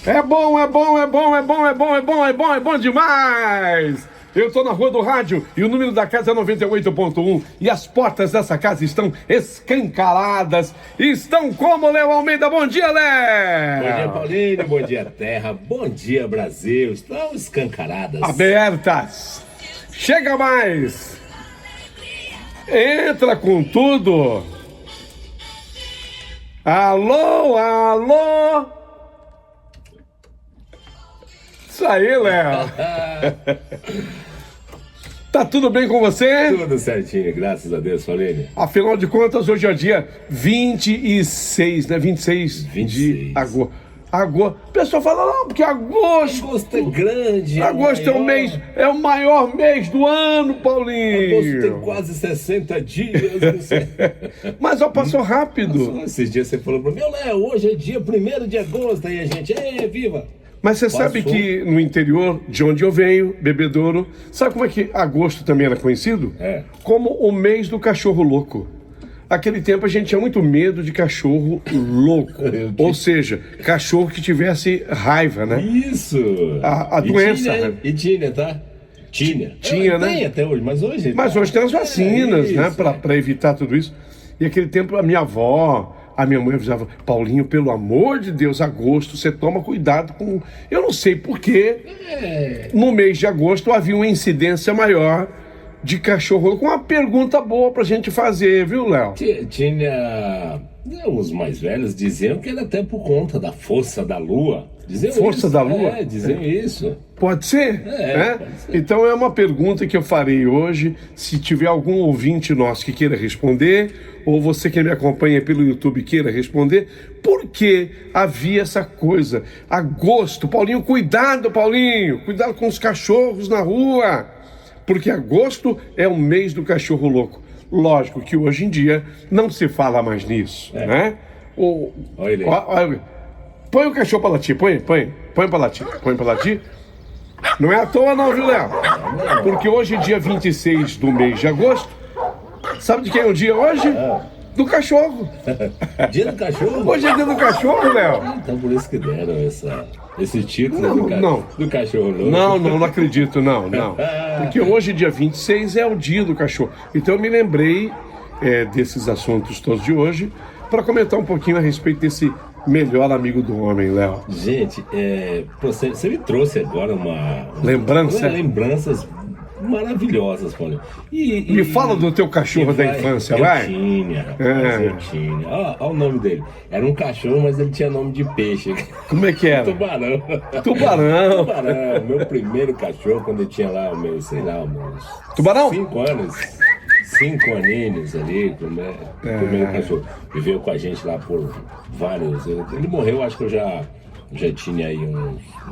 É bom, é bom, é bom, é bom, é bom, é bom, é bom, é bom demais! Eu tô na Rua do Rádio e o número da casa é 98.1 e as portas dessa casa estão escancaradas. Estão como, Léo Almeida? Bom dia, Léo! Bom dia, Paulinho. Bom dia, Terra. Bom dia, Brasil. Estão escancaradas. Abertas. Chega mais. Entra com tudo. Alô, alô. Isso aí, Léo. Tá tudo bem com você? Tudo certinho, graças a Deus, Paulinho. Afinal de contas, hoje é dia 26, né? 26 de agosto. O pessoal fala, não, porque agosto... Agosto é grande. Agosto é o mês, é o maior mês do ano, Paulinho. Agosto tem quase 60 dias. Mas ó, passou rápido. Esses dias você falou pra mim, Léo, hoje é dia 1º de agosto. Aí a gente, viva. Mas você sabe que no interior de onde eu venho, Bebedouro, sabe como é que agosto também era conhecido? Como o mês do cachorro louco. Aquele tempo a gente tinha muito medo de cachorro louco. Ou seja, cachorro que tivesse raiva, né? Isso! A doença. Tinha, tá? Tinha, né? Tem até hoje, mas hoje... Mas hoje tem as vacinas, né? Pra evitar tudo isso. E aquele tempo a minha avó... A minha mãe avisava, Paulinho, pelo amor de Deus, agosto, você toma cuidado com... Eu não sei porquê, no mês de agosto havia uma incidência maior de cachorro. Com uma pergunta boa pra gente fazer, viu, Léo? Tinha... Os mais velhos diziam que era até por conta da força da lua. Diziam força isso. Da lua? Diziam isso. Pode ser? Pode ser. Então é uma pergunta que eu farei hoje. Se tiver algum ouvinte nosso que queira responder, ou você que me acompanha pelo YouTube queira responder, por que havia essa coisa? Agosto, Paulinho, cuidado com os cachorros na rua, porque agosto é o mês do cachorro louco. Lógico que hoje em dia não se fala mais nisso, né? Olha ele. Põe o cachorro pra latir, põe pra latir. Não é à toa não, viu, Léo? Porque hoje é dia 26 do mês de agosto. Sabe de quem é o dia hoje? Do cachorro. Dia do cachorro? Hoje é dia do cachorro, Léo. Então por isso que deram esse título do cachorro louco. Não acredito, não. Porque hoje, dia 26, é o dia do cachorro. Então eu me lembrei desses assuntos todos de hoje para comentar um pouquinho a respeito desse melhor amigo do homem, Léo. Gente, você me trouxe agora lembranças maravilhosas, Paulo. Me fala do teu cachorro da infância, vai. Eu tinha. Olha o nome dele. Era um cachorro, mas ele tinha nome de peixe. Como é que era? Tubarão. Meu primeiro cachorro, quando eu tinha lá meus Tubarão? 5 anos. 5 aninhos ali, primeiro cachorro. Viveu com a gente lá por vários. Ele morreu, acho que eu já tinha aí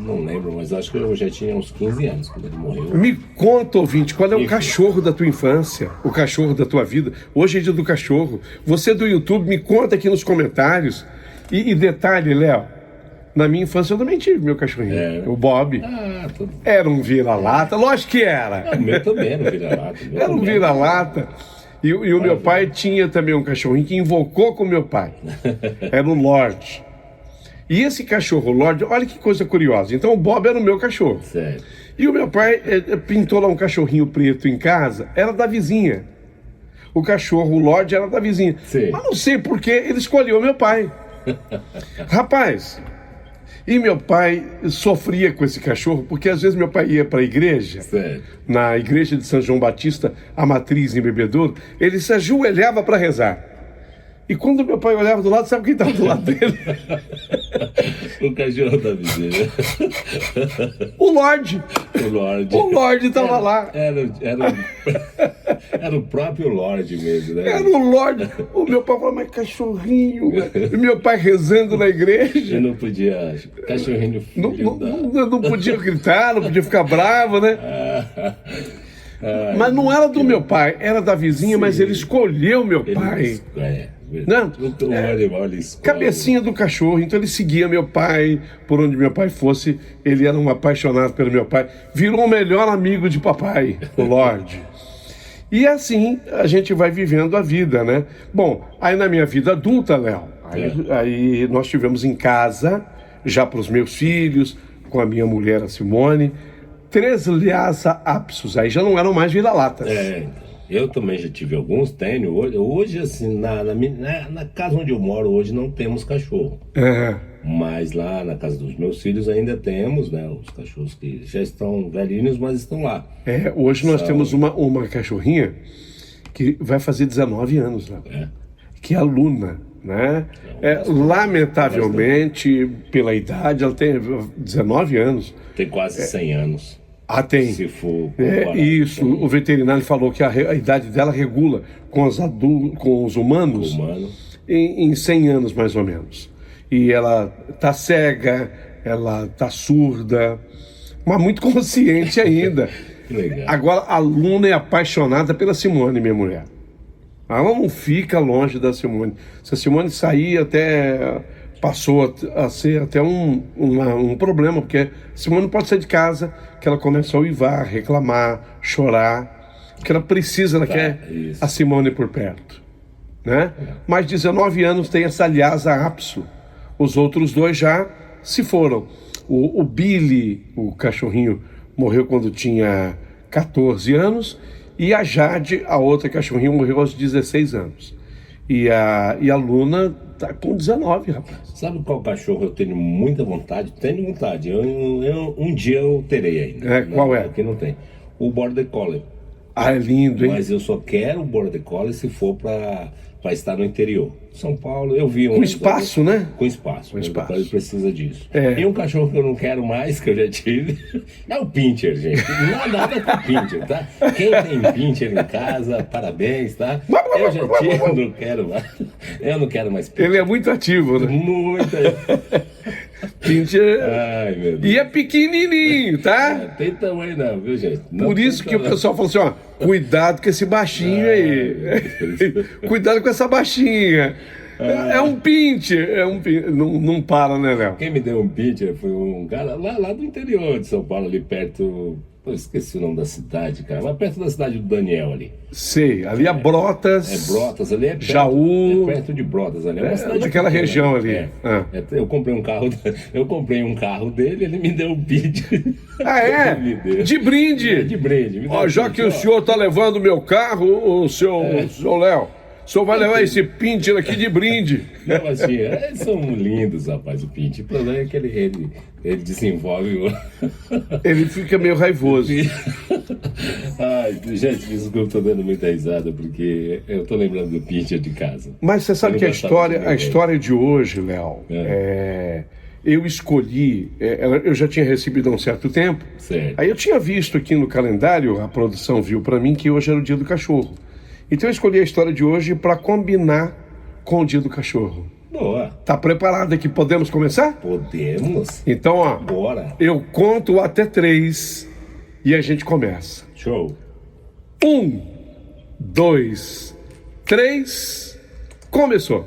não lembro, mas acho que eu já tinha uns 15 anos quando ele morreu. Me conta, ouvinte, qual é o cachorro da tua infância, o cachorro da tua vida? Hoje é dia do cachorro. Você do YouTube, me conta aqui nos comentários. E detalhe, Léo, na minha infância eu também tive meu cachorrinho, o Bob. Era um vira-lata, lógico que era. O meu também era um vira-lata. Era um vira-lata. E o meu pai tinha também um cachorrinho que invocou com o meu pai. Era o Lorde. E esse cachorro Lorde, olha que coisa curiosa. Então o Bob era o meu cachorro. Sério. E o meu pai pintou lá um cachorrinho preto em casa, era da vizinha. O cachorro Lorde era da vizinha. Sim. Mas não sei por que ele escolheu meu pai. Rapaz, e meu pai sofria com esse cachorro, porque às vezes meu pai ia para a igreja, na igreja de São João Batista, a matriz em Bebedouro, ele se ajoelhava para rezar. E quando meu pai olhava do lado, sabe quem estava do lado dele? O cachorro da vizinha. O Lorde. O Lorde estava lá. Era o próprio Lorde mesmo, né? Era o Lorde. O meu pai falou, mas cachorrinho. E meu pai rezando na igreja. Eu não podia. Cachorrinho filho não podia gritar, não podia ficar bravo, né? Mas não era do meu pai, era da vizinha, mas ele escolheu meu pai. Não, cabecinha do cachorro, então ele seguia meu pai, por onde meu pai fosse, ele era um apaixonado pelo meu pai, virou o melhor amigo de papai, o Lorde. E assim a gente vai vivendo a vida, né? Bom, aí na minha vida adulta, Léo, aí nós tivemos em casa, já para os meus filhos, com a minha mulher, a Simone. 3 Lhasa Apsos, aí já não eram mais vira-latas. Eu também já tive alguns, tenho. Hoje assim, na casa onde eu moro, hoje não temos cachorro. Mas lá na casa dos meus filhos ainda temos, né? Os cachorros que já estão velhinhos, mas estão lá. Hoje nós temos uma cachorrinha que vai fazer 19 anos lá. Que é a Luna, né? Lamentavelmente, pela idade, ela tem 19 anos. Tem quase 100 anos. Tem. Se for isso, o veterinário falou que a idade dela regula com os humanos em 100 anos, mais ou menos. E ela tá cega, ela tá surda, mas muito consciente ainda. Que legal. Agora, a Luna é apaixonada pela Simone, minha mulher. Ela não fica longe da Simone. Se a Simone sair, passou a ser até um problema, porque a Simone não pode sair de casa, que ela começa a uivar, reclamar, chorar, que ela precisa, ela quer a Simone por perto, né? Mais 19 anos tem essa Lhasa Apso. Os outros 2 já se foram. O Billy, o cachorrinho, morreu quando tinha 14 anos, e a Jade, a outra cachorrinha, morreu aos 16 anos. E a Luna tá com 19, rapaz. Sabe qual cachorro eu tenho muita vontade? Tenho vontade. Um dia eu terei ainda. Qual é? Aqui não tem. O Border Collie. É lindo, hein? Mas eu só quero o Border Collie se for para estar no interior. São Paulo, eu vi com espaço, né? Com espaço. O Border Collie precisa disso. E um cachorro que eu não quero mais, que eu já tive, é o Pinscher, gente. Não há nada com Pinscher, tá? Quem tem Pinscher em casa, parabéns, tá? Eu já tive, não quero mais. Eu não quero mais Pinscher. Ele é muito ativo, né? Muito. Pinscher. Ai, meu Deus. E é pequenininho, tá? Tem tamanho não, viu, gente? Por isso que o pessoal falou assim, cuidado com esse baixinho aí. Cuidado com essa baixinha. É um Pinscher. Não para, né, Léo? Quem me deu um Pinscher foi um cara lá do interior de São Paulo, ali perto... Eu esqueci o nome da cidade, cara. Mas perto da cidade do Daniel ali. Sei, ali é Brotas. Brotas, ali é perto, Jaú. É perto de Brotas ali. É uma cidade naquela pequena, região ali. Eu comprei um carro dele, ele me deu um Pinscher. De brinde. De brinde. Já que o senhor tá levando meu carro, o seu Léo, o senhor vai levar esse Pinscher aqui de brinde. Não, assim, eles são lindos, rapaz, o Pinscher. O problema é que ele desenvolve... Ele fica meio raivoso. Ai, gente, desculpa, tô dando muita risada, porque eu tô lembrando do Pinscher de casa. Mas você sabe que a história de hoje, Léo, eu escolhi... eu já tinha recebido há um certo tempo. Certo. Aí eu tinha visto aqui no calendário, a produção viu para mim que hoje era o dia do cachorro. Então eu escolhi a história de hoje para combinar com o dia do cachorro. Boa. Tá preparado aqui? Podemos começar? Podemos. Então, bora. Eu conto até 3 e a gente começa. Show. 1, 2, 3, começou.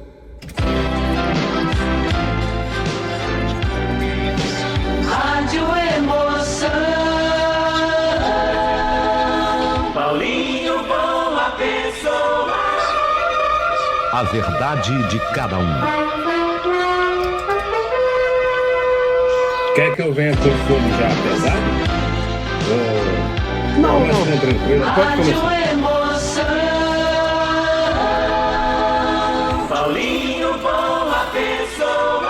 Rádio Emoção. Paulinho Boa Pessoa. A verdade de cada um. Quer que eu venha com o fone já pesado? Não. Tranquilo. Pode começar. Rádio Emoção. Paulinho Boa Pessoa.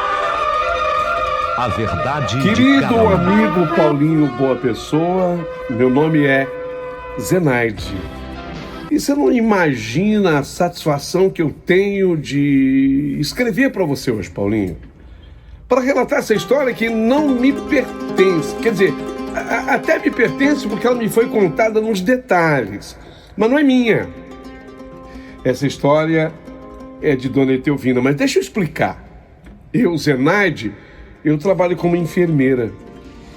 A verdade de Querido cada um. amigo Paulinho Boa Pessoa, meu nome é Zenaide. E você não imagina a satisfação que eu tenho de escrever para você hoje, Paulinho, para relatar essa história que não me pertence. Quer dizer, até me pertence porque ela me foi contada nos detalhes, mas não é minha. Essa história é de Dona Etelvina, mas deixa eu explicar. Eu, Zenaide, eu trabalho como enfermeira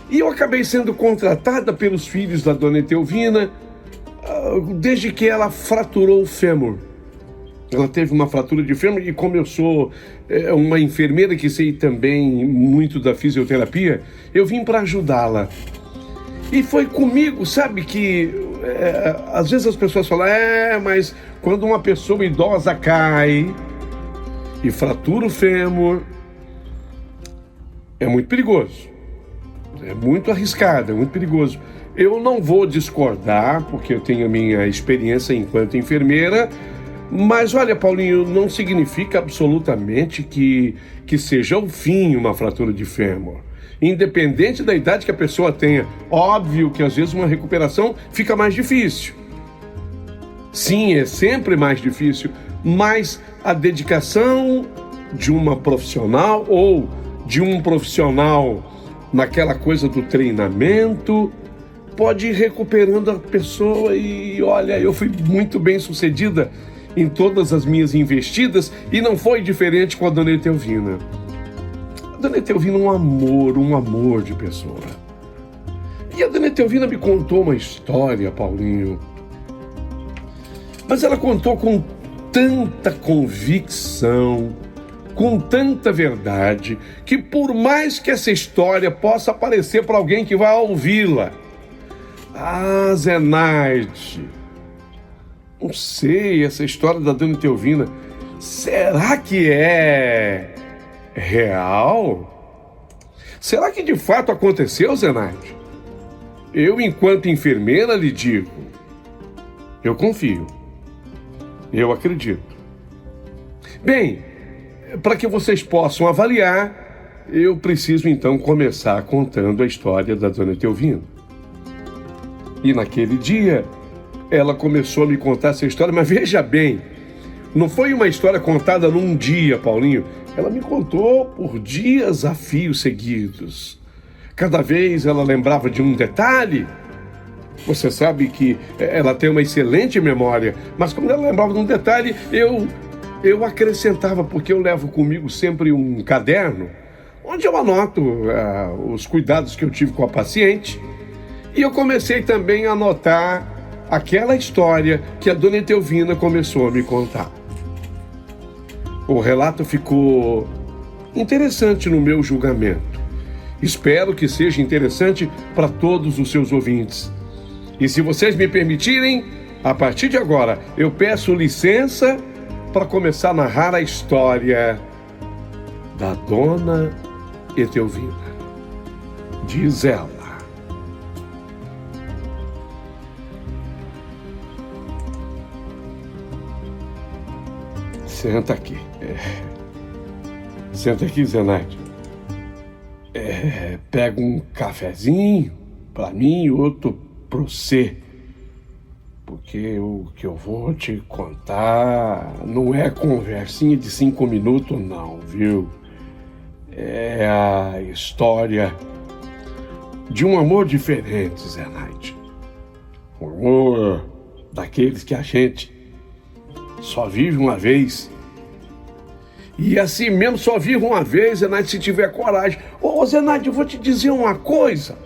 e eu acabei sendo contratada pelos filhos da Dona Etelvina desde que ela fraturou o fêmur. Ela teve uma fratura de fêmur e como eu sou uma enfermeira que sei também muito da fisioterapia, eu vim para ajudá-la. E foi comigo, sabe, que às vezes as pessoas falam, mas quando uma pessoa idosa cai e fratura o fêmur, é muito perigoso. É muito arriscado, é muito perigoso. Eu não vou discordar, porque eu tenho a minha experiência enquanto enfermeira, mas olha, Paulinho, não significa absolutamente que seja o fim uma fratura de fêmur. Independente da idade que a pessoa tenha. Óbvio que às vezes uma recuperação fica mais difícil. Sim, é sempre mais difícil, mas a dedicação de uma profissional ou de um profissional naquela coisa do treinamento pode ir recuperando a pessoa. E olha, eu fui muito bem sucedida em todas as minhas investidas e não foi diferente com a Dona Etelvina. A Dona Etelvina é um amor de pessoa. E a Dona Etelvina me contou uma história, Paulinho, mas ela contou com tanta convicção, com tanta verdade, que por mais que essa história possa parecer para alguém que vai ouvi-la, Zenaide, não sei, essa história da Dona Etelvina, será que é real? Será que de fato aconteceu, Zenaide? Eu, enquanto enfermeira, lhe digo, eu confio, eu acredito. Bem, para que vocês possam avaliar, eu preciso então começar contando a história da Dona Etelvina. E naquele dia, ela começou a me contar essa história, mas veja bem, não foi uma história contada num dia, Paulinho. Ela me contou por dias a fio seguidos. Cada vez ela lembrava de um detalhe. Você sabe que ela tem uma excelente memória, mas quando ela lembrava de um detalhe, eu acrescentava, porque eu levo comigo sempre um caderno, onde eu anoto os cuidados que eu tive com a paciente. E eu comecei também a anotar aquela história que a Dona Etelvina começou a me contar. O relato ficou interessante no meu julgamento. Espero que seja interessante para todos os seus ouvintes. E se vocês me permitirem, a partir de agora, eu peço licença para começar a narrar a história da Dona Etelvina. Diz ela. Senta aqui. Senta aqui, Zenaide. Pega um cafezinho para mim e outro para você. Porque o que eu vou te contar não é conversinha de 5 minutos, não, viu? É a história de um amor diferente, Zenaide. Um amor daqueles que a gente só vive uma vez. E assim mesmo, só vive uma vez, Zenaide, se tiver coragem. Zenaide, eu vou te dizer uma coisa.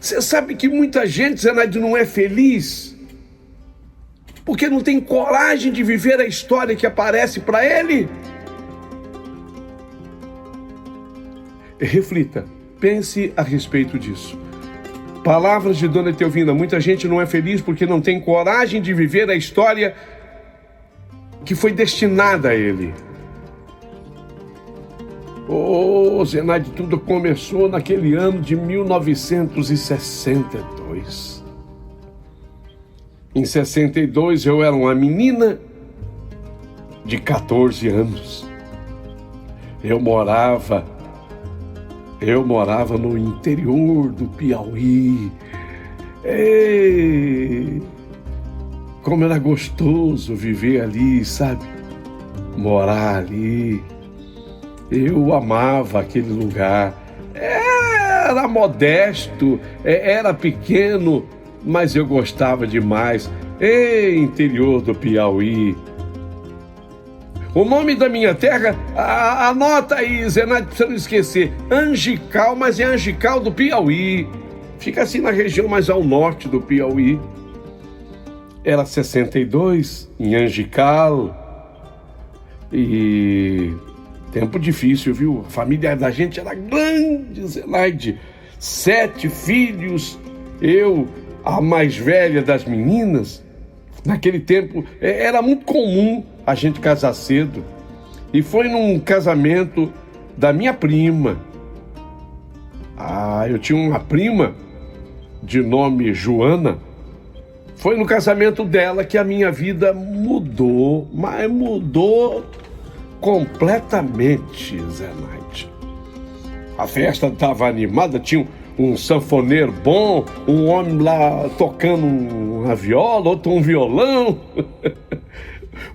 Você sabe que muita gente, Zenaide, não é feliz porque não tem coragem de viver a história que aparece para ele? Reflita, pense a respeito disso. Palavras de Dona Etelvina: muita gente não é feliz porque não tem coragem de viver a história que foi destinada a ele. Zenaide, tudo começou naquele ano de 1962. Em 62 eu era uma menina de 14 anos. Eu morava no interior do Piauí. Como era gostoso viver ali, sabe? Morar ali. Eu amava aquele lugar. Era modesto, era pequeno, mas eu gostava demais. Interior do Piauí. O nome da minha terra, anota aí, Zenaide, pra você não esquecer. Angical, mas é Angical do Piauí. Fica assim na região mais ao norte do Piauí. Era 62, em Angical. E tempo difícil, viu? A família da gente era grande, Zenaide. 7 filhos, eu, a mais velha das meninas. Naquele tempo, era muito comum a gente casar cedo. E foi num casamento da minha prima. Eu tinha uma prima de nome Joana. Foi no casamento dela que a minha vida mudou, mas mudou completamente, Zenaide. A festa estava animada, tinha um sanfoneiro bom, um homem lá tocando uma viola, outro um violão,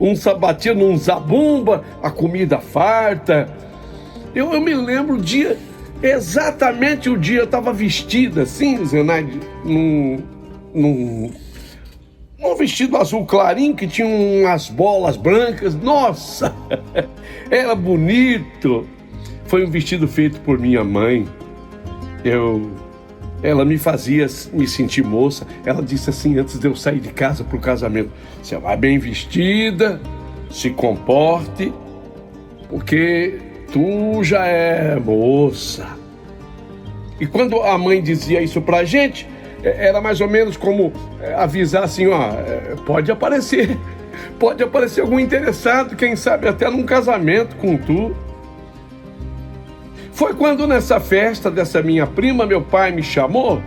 um sabatino, um zabumba, a comida farta. Eu me lembro o dia, exatamente o dia, eu estava vestida assim, Zenaide, num vestido azul clarinho que tinha umas bolas brancas. Nossa, era bonito. Foi um vestido feito por minha mãe. Ela me fazia me sentir moça. Ela disse assim, antes de eu sair de casa para o casamento: você vai bem vestida, se comporte, porque tu já é moça. E quando a mãe dizia isso pra gente, era mais ou menos como avisar assim, pode aparecer algum interessado, quem sabe até num casamento com tu. Foi quando nessa festa dessa minha prima, meu pai me chamou.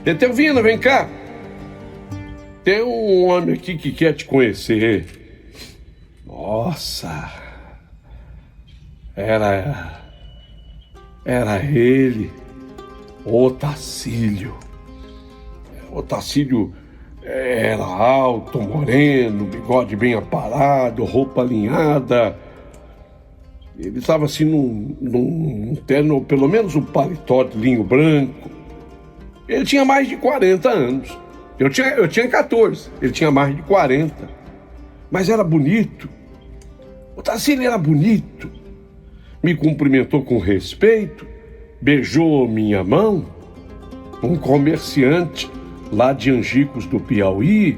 Etelvino, vem cá. Tem um homem aqui que quer te conhecer. Nossa. Era ele, Otacílio. Otacílio era alto, moreno, bigode bem aparado, roupa alinhada. Ele estava assim num terno, pelo menos um paletó de linho branco. Ele tinha mais de 40 anos. Eu tinha 14, ele tinha mais de 40. Mas era bonito. O Otacílio era bonito. Me cumprimentou com respeito, beijou minha mão. Um comerciante lá de Angicos do Piauí.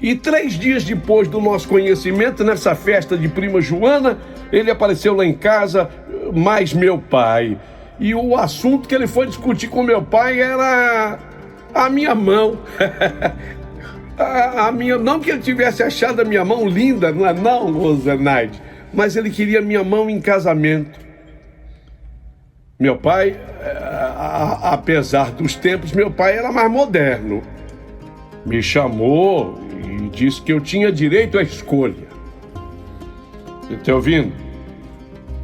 E 3 dias depois do nosso conhecimento, nessa festa de prima Joana, ele apareceu lá em casa, mais meu pai. E o assunto que ele foi discutir com meu pai era a minha mão. Não que ele tivesse achado a minha mão linda, não, Zenaide, mas ele queria minha mão em casamento. Meu pai, apesar dos tempos, meu pai era mais moderno. Me chamou e disse que eu tinha direito à escolha. Você está ouvindo?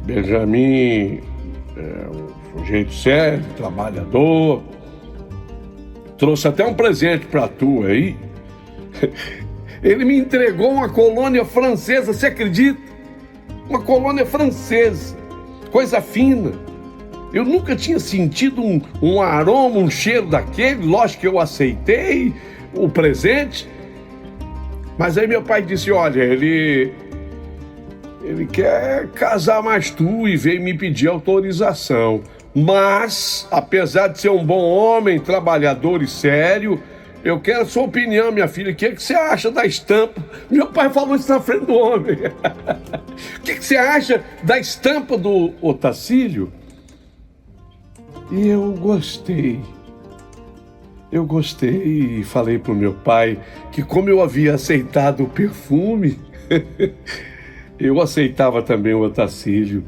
Benjamin é um sujeito sério, trabalhador. Trouxe até um presente para tu aí. Ele me entregou uma colônia francesa, você acredita? Uma colônia francesa, coisa fina. Eu nunca tinha sentido um aroma, um cheiro daquele. Lógico que eu aceitei o presente. Mas aí meu pai disse, olha, ele quer casar mais tu e veio me pedir autorização. Mas, apesar de ser um bom homem, trabalhador e sério, eu quero a sua opinião, minha filha. O que você acha da estampa? Meu pai falou isso na frente do homem. O que você acha da estampa do Otacílio? E eu gostei e falei pro meu pai que, como eu havia aceitado o perfume, eu aceitava também o Otacílio.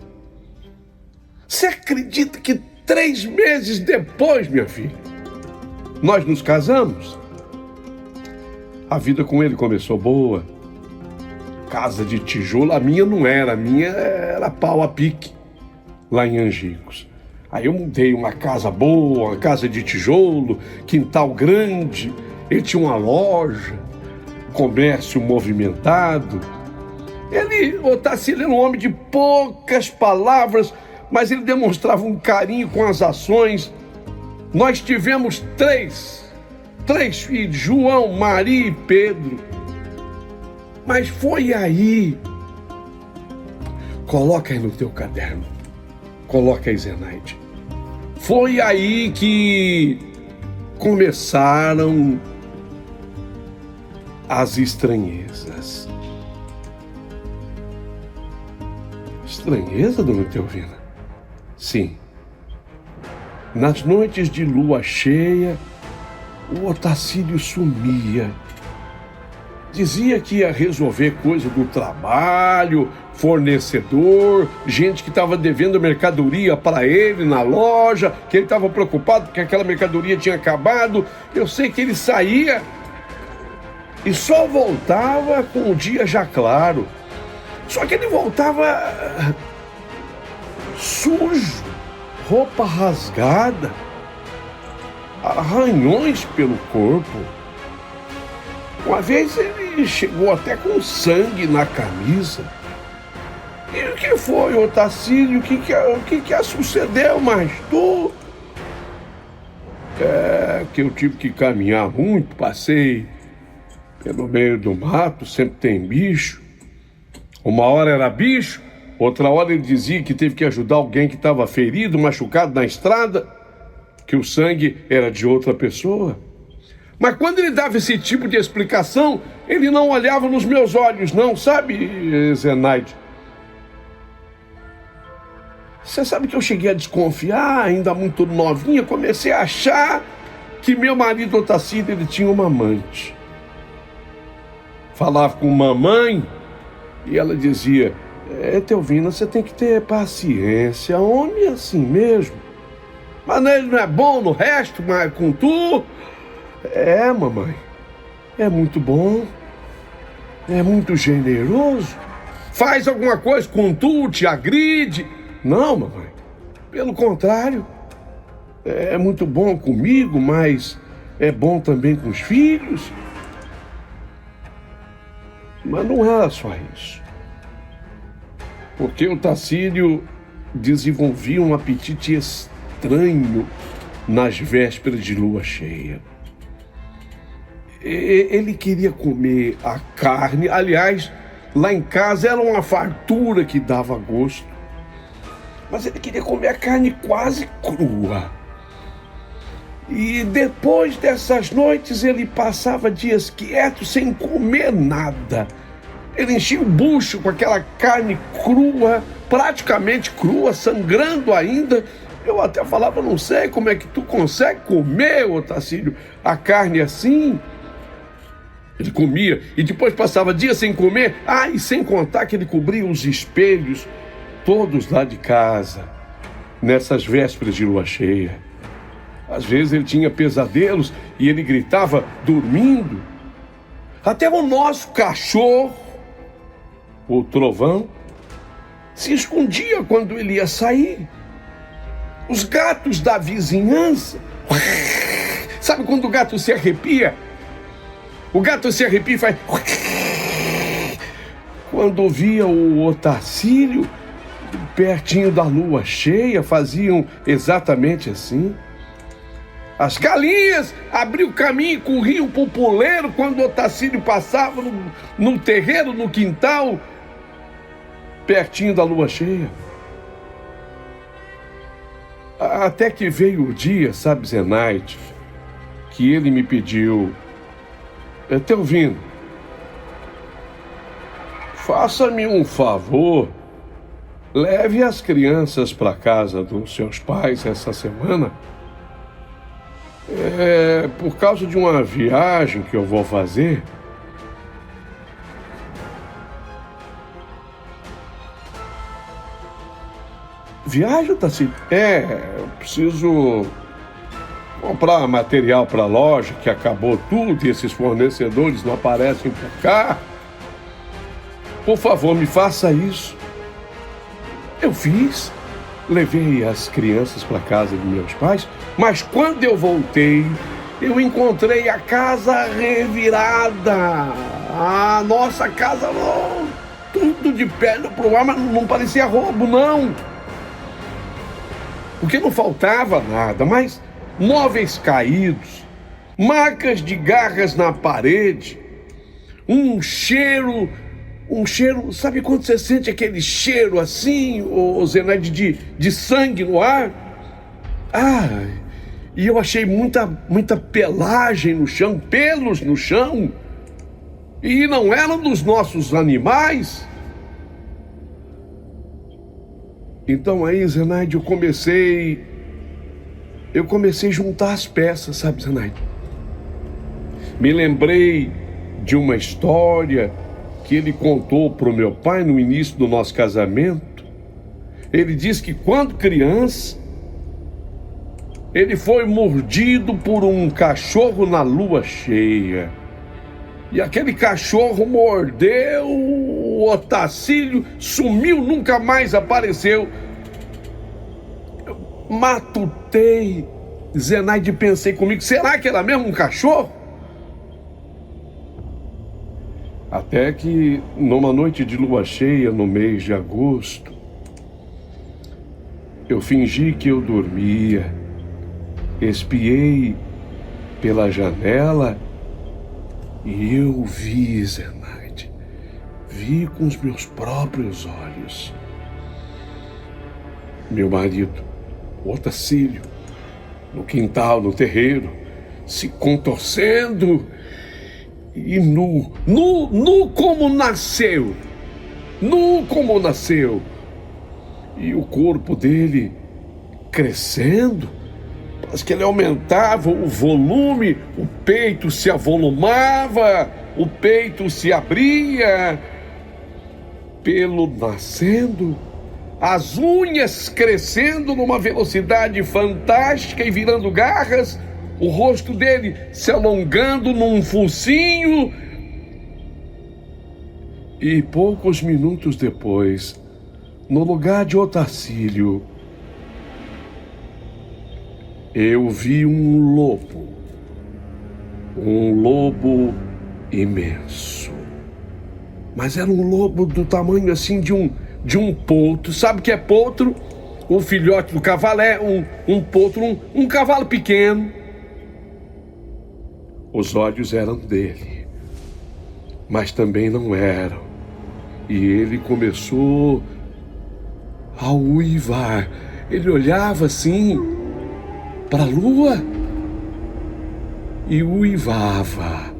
Você acredita que 3 meses depois, minha filha, nós nos casamos? A vida com ele começou boa. Casa de tijolo, a minha não era, a minha era pau a pique, lá em Angicos. Aí eu mudei uma casa boa, uma casa de tijolo, quintal grande. Ele tinha uma loja, comércio movimentado. O Otacílio era um homem de poucas palavras, mas ele demonstrava um carinho com as ações. Nós tivemos três filhos, João, Maria e Pedro. Mas foi aí, coloca aí no teu caderno, coloca aí, Zenaide. Foi aí que começaram as estranhezas. Estranheza, dona Etelvina? Sim. Nas noites de lua cheia, o Otacílio sumia. Dizia que ia resolver coisa do trabalho, fornecedor, gente que estava devendo mercadoria para ele na loja, que ele estava preocupado porque aquela mercadoria tinha acabado. Eu sei que ele saía e só voltava com o dia já claro. Só que ele voltava sujo, roupa rasgada, arranhões pelo corpo. Uma vez ele chegou até com sangue na camisa. E o que foi, Otacílio? O que sucedeu mais tu? É que eu tive que caminhar muito, passei pelo meio do mato, sempre tem bicho. Uma hora era bicho, outra hora ele dizia que teve que ajudar alguém que estava ferido, machucado na estrada, que o sangue era de outra pessoa. Mas quando ele dava esse tipo de explicação, ele não olhava nos meus olhos, não, sabe, Zenaide? Você sabe que eu cheguei a desconfiar, ainda muito novinha, comecei a achar que meu marido Otacílio, ele tinha uma amante. Falava com mamãe e ela dizia: Teovina, você tem que ter paciência, homem é assim mesmo. Mas ele não é bom no resto, mas com tu... É, mamãe, é muito bom, é muito generoso, faz alguma coisa com tu, te agride. Não, mamãe, pelo contrário, é muito bom comigo, mas é bom também com os filhos. Mas não era só isso, porque o Otacílio desenvolvia um apetite estranho nas vésperas de lua cheia. Ele queria comer a carne, aliás, lá em casa era uma fartura que dava gosto, mas ele queria comer a carne quase crua. E depois dessas noites ele passava dias quietos sem comer nada. Ele enchia o bucho com aquela carne crua, praticamente crua, sangrando ainda. Eu até falava: não sei como é que tu consegue comer, Otacílio, a carne assim. Ele comia e depois passava dias sem comer. E sem contar que ele cobria os espelhos todos lá de casa, nessas vésperas de lua cheia. Às vezes ele tinha pesadelos e ele gritava dormindo. Até o nosso cachorro, o Trovão, se escondia quando ele ia sair. Os gatos da vizinhança, sabe quando o gato se arrepia? O gato se arrepia e faz... Quando via o Otacílio pertinho da lua cheia, faziam exatamente assim. As galinhas abriam caminho e corriam pro poleiro quando o Otacílio passava no terreiro, no quintal, pertinho da lua cheia. Até que veio o dia, sabe, Zenaide, que ele me pediu: Teovino, faça-me um favor, leve as crianças para casa dos seus pais essa semana. Por causa de uma viagem que eu vou fazer. Viagem, Otacílio? Eu preciso comprar material para a loja, que acabou tudo e esses fornecedores não aparecem por cá. Por favor, me faça isso. Eu fiz, levei as crianças para casa dos meus pais, mas quando eu voltei, eu encontrei a casa revirada. A nossa casa, tudo de perna pro ar, mas não parecia roubo, não. Porque não faltava nada, mas móveis caídos, marcas de garras na parede, um cheiro, sabe quando você sente aquele cheiro assim, Zenaide, de sangue no ar? E eu achei muita pelagem no chão, pelos no chão, e não eram dos nossos animais. Então aí, Zenaide, eu comecei a juntar as peças, sabe, Zenaide? Me lembrei de uma história que ele contou para o meu pai no início do nosso casamento. Ele disse que quando criança, ele foi mordido por um cachorro na lua cheia. E aquele cachorro mordeu o Otacílio, sumiu, nunca mais apareceu. Eu matutei, Zenaide, pensei comigo, será que era mesmo um cachorro? Até que, numa noite de lua cheia, no mês de agosto, eu fingi que eu dormia, espiei pela janela e eu vi, Zenaide, vi com os meus próprios olhos meu marido, o Otacílio, no quintal, no terreiro, se contorcendo e nu como nasceu, e o corpo dele crescendo. Parece que ele aumentava o volume, o peito se avolumava, o peito se abria, pelo nascendo, as unhas crescendo numa velocidade fantástica e virando garras, o rosto dele se alongando num focinho. E poucos minutos depois, no lugar de Otacílio, eu vi um lobo imenso. Mas era um lobo do tamanho assim de um potro. Sabe o que é potro? O filhote do cavalo é um potro, um cavalo pequeno. Os olhos eram dele, mas também não eram. E ele começou a uivar. Ele olhava assim para a lua e uivava.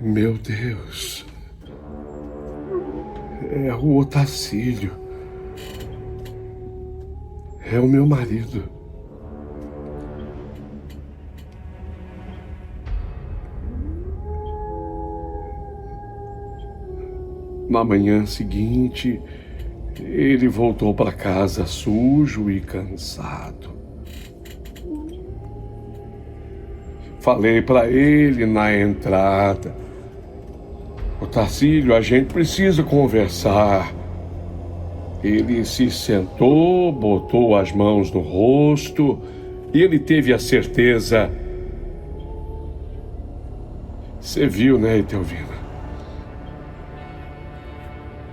Meu Deus, é o Otacílio, é o meu marido. Na manhã seguinte, ele voltou para casa sujo e cansado. Falei para ele na entrada: Otacílio, a gente precisa conversar. Ele se sentou, botou as mãos no rosto e ele teve a certeza. Você viu, né, Etelvina?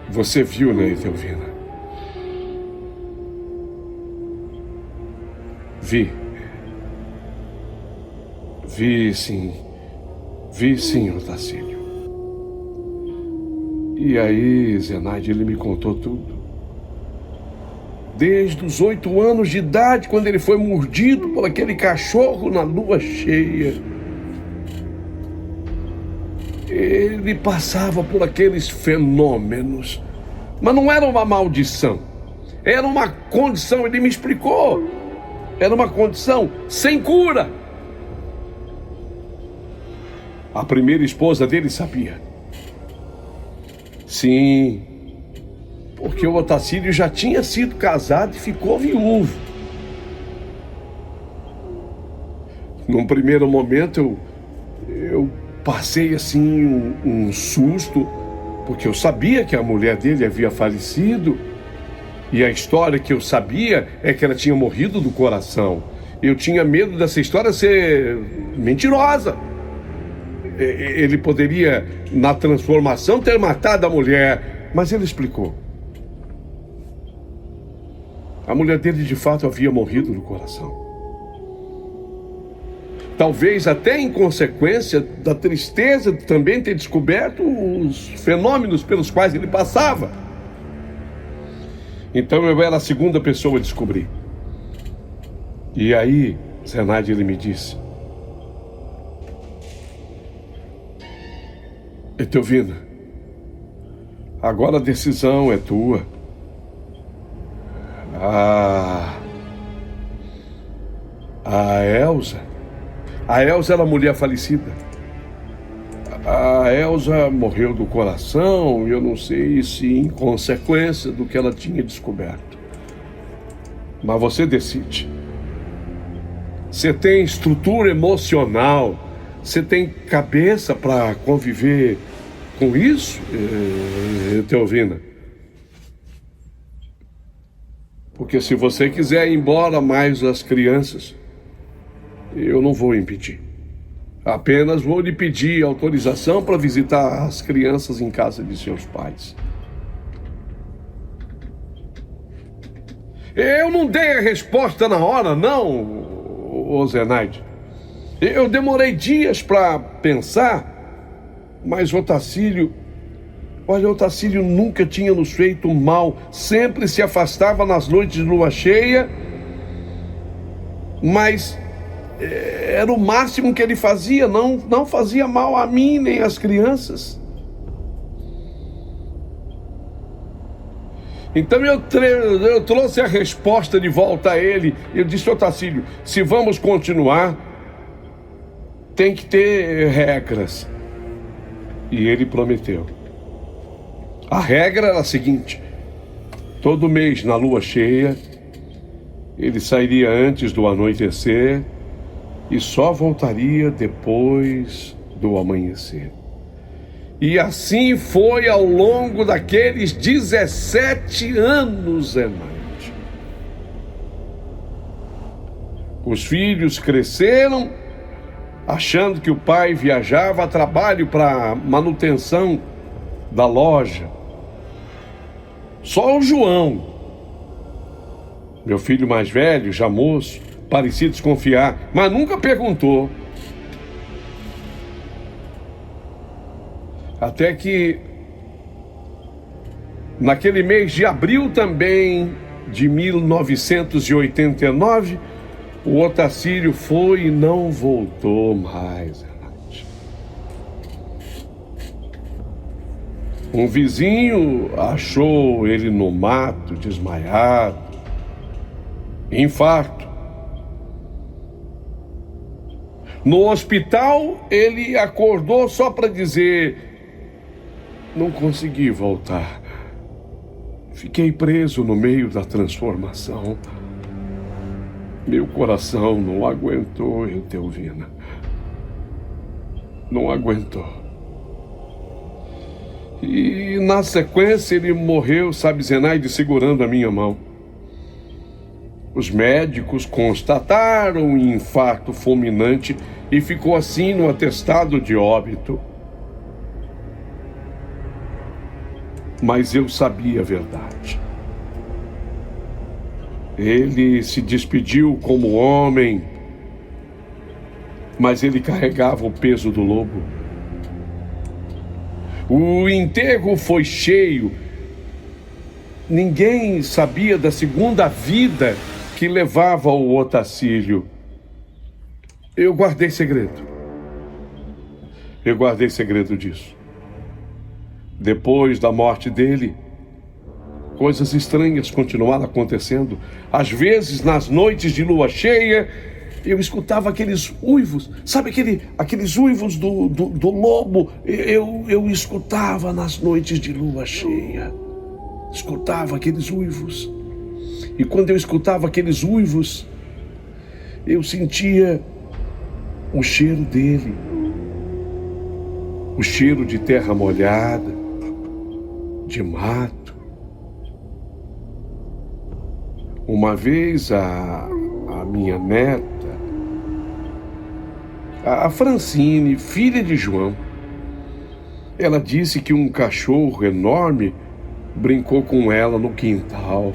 Você viu, né, Etelvina? Vi sim, Otacílio. E aí, Zenaide, ele me contou tudo. Desde os 8 anos de idade, quando ele foi mordido por aquele cachorro na lua cheia, ele passava por aqueles fenômenos. Mas não era uma maldição, era uma condição, ele me explicou. Era uma condição sem cura. A primeira esposa dele sabia. Sim, porque o Otacílio já tinha sido casado e ficou viúvo. Num primeiro momento eu passei assim um susto, porque eu sabia que a mulher dele havia falecido. E a história que eu sabia é que ela tinha morrido do coração. Eu tinha medo dessa história ser mentirosa. Ele poderia, na transformação, ter matado a mulher. Mas ele explicou. A mulher dele, de fato, havia morrido do coração. Talvez até em consequência da tristeza de também ter descoberto os fenômenos pelos quais ele passava. Então eu era a segunda pessoa a descobrir. E aí, Zenaide, ele me disse: Etelvina, agora a decisão é tua. A Elza era a mulher falecida. A Elza morreu do coração e eu não sei se em consequência do que ela tinha descoberto. Mas você decide. Você tem estrutura emocional, você tem cabeça para conviver com isso, Etelvina? Porque se você quiser ir embora mais as crianças, eu não vou impedir. Apenas vou lhe pedir autorização para visitar as crianças em casa de seus pais. Eu não dei a resposta na hora, não, Zenaide. Eu demorei dias para pensar, mas Otacílio nunca tinha nos feito mal, sempre se afastava nas noites de lua cheia, mas era o máximo que ele fazia, não fazia mal a mim nem às crianças. Então eu trouxe a resposta de volta a ele. Eu disse: Otacílio, se vamos continuar, tem que ter regras. E ele prometeu. A regra era a seguinte: todo mês na lua cheia, ele sairia antes do anoitecer e só voltaria depois do amanhecer. E assim foi ao longo daqueles 17 anos, Zenaide. Os filhos cresceram, achando que o pai viajava a trabalho para manutenção da loja. Só o João, meu filho mais velho, já moço, parecia desconfiar, mas nunca perguntou. Até que, naquele mês de abril também de 1989, o Otacílio foi e não voltou mais. Um vizinho achou ele no mato, desmaiado, infarto. No hospital, ele acordou só para dizer: não consegui voltar. Fiquei preso no meio da transformação. Meu coração não aguentou, Etelvina. Não aguentou. E na sequência ele morreu, sabe, Zenaide, segurando a minha mão. Os médicos constataram um infarto fulminante e ficou assim no atestado de óbito. Mas eu sabia a verdade. Ele se despediu como homem, mas ele carregava o peso do lobo. O enterro foi cheio. Ninguém sabia da segunda vida que levava o Otacílio. Eu guardei segredo. Eu guardei segredo disso. Depois da morte dele, coisas estranhas continuaram acontecendo. Às vezes, nas noites de lua cheia, eu escutava aqueles uivos, sabe aqueles uivos do lobo? Eu escutava nas noites de lua cheia. Escutava aqueles uivos. E quando eu escutava aqueles uivos, eu sentia o cheiro dele. O cheiro de terra molhada, de mato. Uma vez a minha neta, a Francine, filha de João, ela disse que um cachorro enorme brincou com ela no quintal.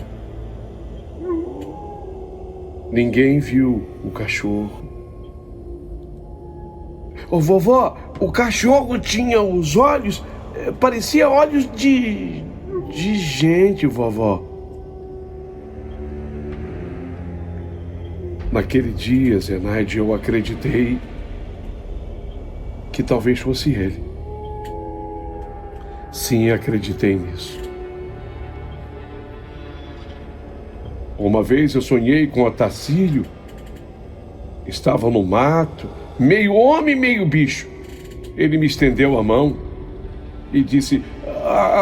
Ninguém viu o cachorro. Ô vovó, o cachorro tinha os olhos, parecia olhos de gente, vovó. Naquele dia, Zenaide, eu acreditei que talvez fosse ele. Sim, acreditei nisso. Uma vez eu sonhei com Otacílio. Estava no mato, meio homem, meio bicho. Ele me estendeu a mão e disse: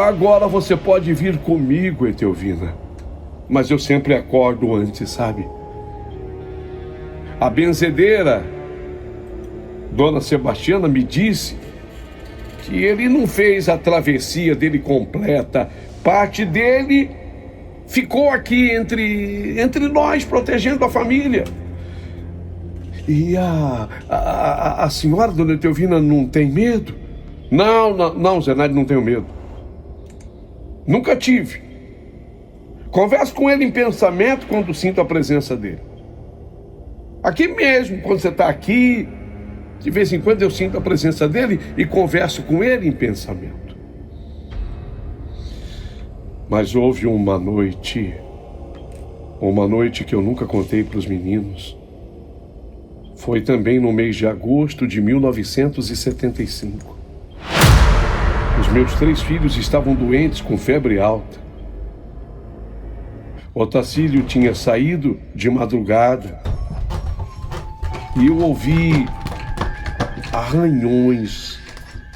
agora você pode vir comigo, Etelvina. Mas eu sempre acordo antes, sabe? A benzedeira, Dona Sebastiana, me disse que ele não fez a travessia dele completa. Parte dele ficou aqui entre nós, protegendo a família. E a senhora, Dona Etelvina, não tem medo? Não, Zenaide, não tenho medo. Nunca tive. Converso com ele em pensamento quando sinto a presença dele. Aqui mesmo, quando você está aqui, de vez em quando eu sinto a presença dele e converso com ele em pensamento. Mas houve uma noite que eu nunca contei para os meninos. Foi também no mês de agosto de 1975. Os meus 3 filhos estavam doentes com febre alta. Otacílio tinha saído de madrugada e eu ouvi arranhões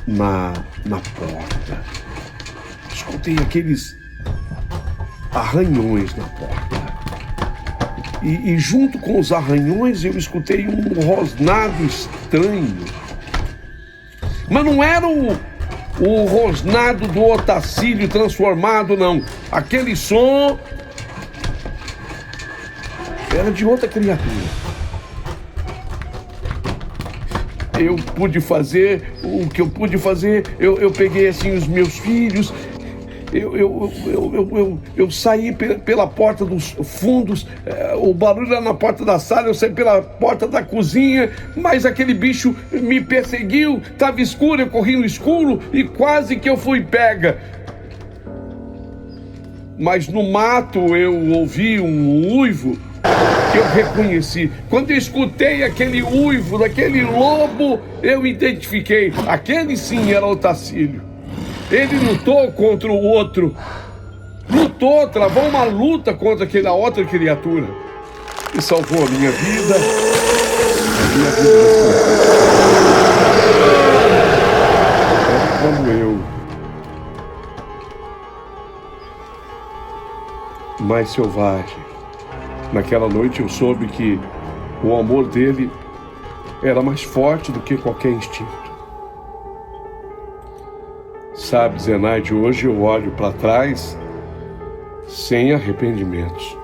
na porta. Escutei aqueles arranhões na porta. E junto com os arranhões eu escutei um rosnado estranho. Mas não era o rosnado do Otacílio transformado, não. Aquele som era de outra criatura. Eu pude fazer o que eu pude fazer. Eu peguei assim os meus filhos. Eu saí pela porta dos fundos. O barulho era na porta da sala. Eu saí pela porta da cozinha. Mas aquele bicho me perseguiu. Estava escuro, eu corri no escuro e quase que eu fui pega. Mas no mato eu ouvi um uivo que eu reconheci. Quando eu escutei aquele uivo daquele lobo, eu identifiquei. Aquele sim era Otacílio. Ele lutou contra o outro. Lutou, travou uma luta contra aquela outra criatura. E salvou a minha vida. Era como eu. Mais selvagem. Naquela noite eu soube que o amor dele era mais forte do que qualquer instinto. Sabe, Zenaide, hoje eu olho para trás sem arrependimentos.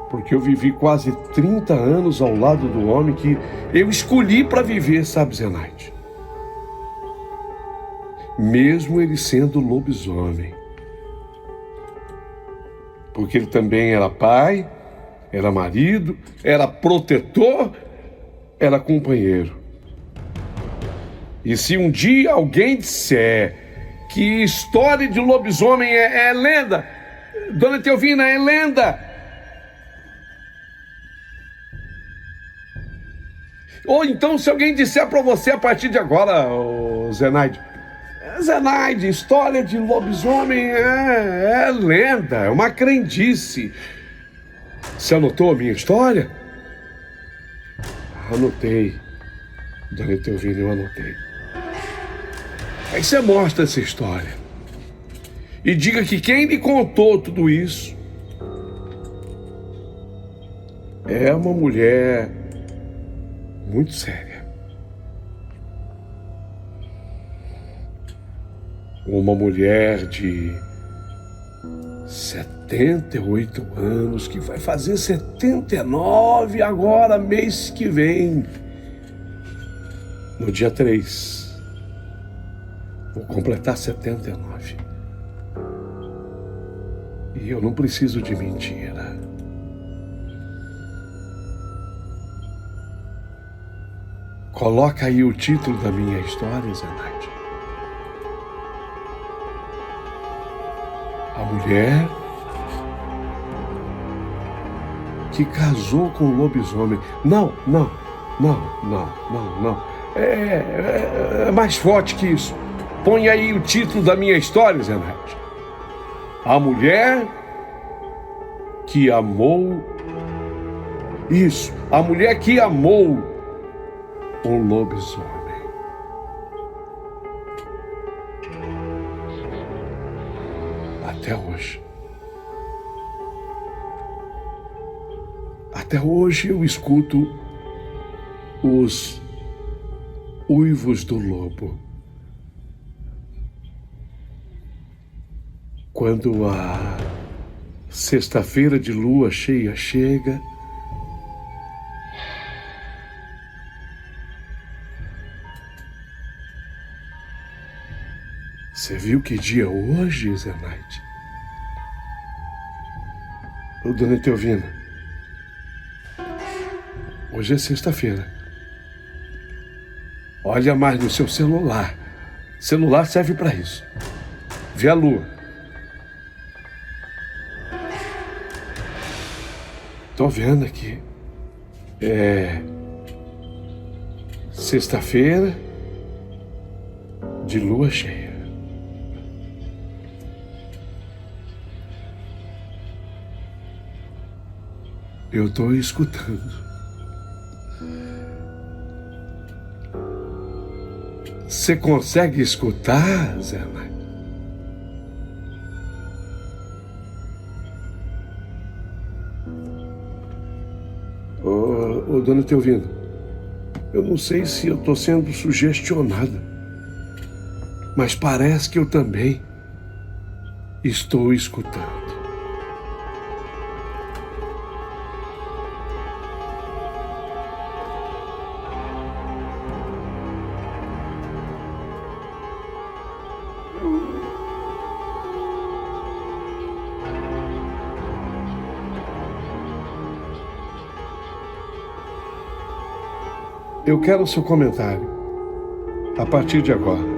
Porque eu vivi quase 30 anos ao lado do homem que eu escolhi para viver, sabe, Zenaide? Mesmo ele sendo lobisomem. Porque ele também era pai, era marido, era protetor, era companheiro. E se um dia alguém disser que história de lobisomem é lenda, Dona Etelvina, é lenda. Ou então se alguém disser para você a partir de agora, Zenaide, história de lobisomem é lenda, é uma crendice. Você anotou a minha história? Anotei, Dona Etelvina, eu anotei. Aí você mostra essa história e diga que quem lhe contou tudo isso é uma mulher muito séria. Uma mulher de 78 anos, que vai fazer 79 agora, mês que vem. No dia 3. Vou completar 79. E eu não preciso de mentira. Coloca aí o título da minha história, Zenaide. A mulher que casou com o lobisomem. Não. É mais forte que isso. Põe aí o título da minha história, Zenaide. A mulher que amou... Isso, a mulher que amou um lobisomem. Até hoje. Até hoje eu escuto os uivos do lobo. Quando a sexta-feira de lua cheia chega, você viu que dia hoje, Zenaide? Ô, dona Etelvina, hoje é sexta-feira. Olha mais no seu celular. Celular serve para isso. Vê a lua. Tô vendo aqui. É sexta-feira de lua cheia. Eu tô escutando. Você consegue escutar, Zena? Ô, dona Etelvina, eu não sei se eu tô sendo sugestionada, mas parece que eu também estou escutando. Eu quero o seu comentário a partir de agora.